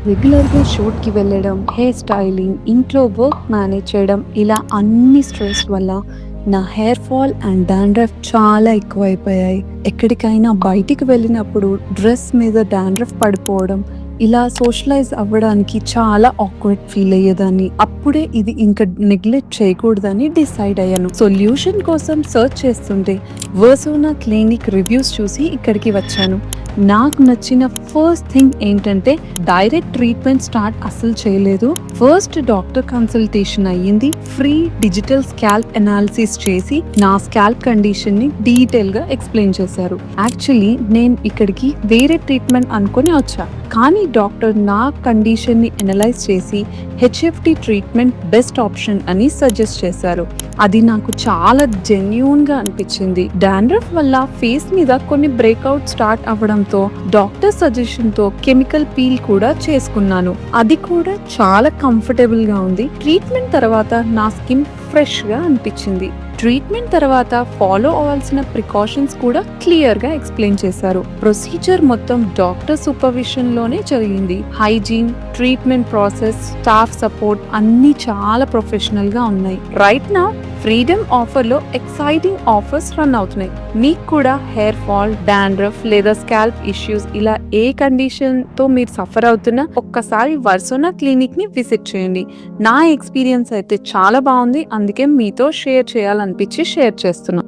రెగ్యులర్గా షూట్కి వెళ్ళడం, hair styling, ఇంట్లో వర్క్ మేనేజ్ చేయడం, ఇలా అన్ని స్ట్రెస్ వల్ల నా హెయిర్ ఫాల్ అండ్ డాండ్రఫ్ చాలా ఎక్కువైపోయాయి. ఎక్కడికైనా బయటికి వెళ్ళినప్పుడు డ్రెస్ మీద డాండ్రఫ్ పడిపోవడం, ఇలా సోషలైజ్ అవ్వడానికి చాలా ఆక్వర్డ్ ఫీల్ అయ్యేదాన్ని. అప్పుడే ఇది ఇంకా నెగ్లెక్ట్ చేయకూడదని డిసైడ్ అయ్యాను. సొల్యూషన్ కోసం సర్చ్ చేస్తుంటే వర్సోనా క్లినిక్ రివ్యూస్ చూసి ఇక్కడికి వచ్చాను. నాకు నచ్చిన ఫస్ట్ థింగ్ ఏంటంటే డైరెక్ట్ ట్రీట్మెంట్ స్టార్ట్ అసలు చేయలేదు. ఫస్ట్ డాక్టర్ కన్సల్టేషన్ అయ్యింది. ఫ్రీ డిజిటల్ స్కాల్ప్ అనాలిసిస్ చేసి నా స్కాల్ప్ కండిషన్ ని డీటెయిల్ గా ఎక్స్ప్లెయిన్ చేశారు. యాక్చువల్లీ నేను ఇక్కడికి వేరే ట్రీట్మెంట్ అనుకుని వచ్చా, కానీ డాక్టర్ నా కండిషన్ ని అనలైజ్ చేసి హెచ్ఎఫ్టి ట్రీట్మెంట్ బెస్ట్ ఆప్షన్ అని సజెస్ట్ చేశారు. అది నాకు చాలా జెన్యూన్ గా అనిపించింది. డాండ్రఫ్ వల్ల ఫేస్ మీద కొన్ని బ్రేక్అవుట్ స్టార్ట్ అవ్వడంతో డాక్టర్ సజెషన్ తో కెమికల్ పీల్ కూడా చేసుకున్నాను. అది కూడా చాలా కంఫర్టబుల్ గా ఉంది. ట్రీట్మెంట్ తర్వాత నా స్కిన్ ఫ్రెష్ గా అనిపించింది. ట్రీట్మెంట్ తర్వాత ఫాలో అవ్వాల్సిన ప్రికాషన్స్ కూడా క్లియర్ గా ఎక్స్ప్లెయిన్ చేశారు. ప్రొసీజర్ మొత్తం డాక్టర్ సూపర్విజన్ లోనే జరిగింది. Hygiene, treatment process, staff support అన్ని చాలా ప్రొఫెషనల్ గా ఉన్నాయి. రైట్ నౌ ఫ్రీడమ్ ఆఫర్ లో ఎక్సైటింగ్ ఆఫర్స్ రన్ అవుతున్నాయి. మీకు కూడా హెయిర్ ఫాల్, డాండ్రఫ్ లేదా స్కాల్ప్ ఇష్యూస్ ఇలా ఏ కండిషన్ తో మీరు సఫర్ అవుతున్నా ఒక్కసారి వర్సోనా క్లినిక్ ని విజిట్ చేయండి. నా ఎక్స్పీరియన్స్ అయితే చాలా బాగుంది, అందుకే మీతో షేర్ చేయాలనిపించి షేర్ చేస్తున్నా.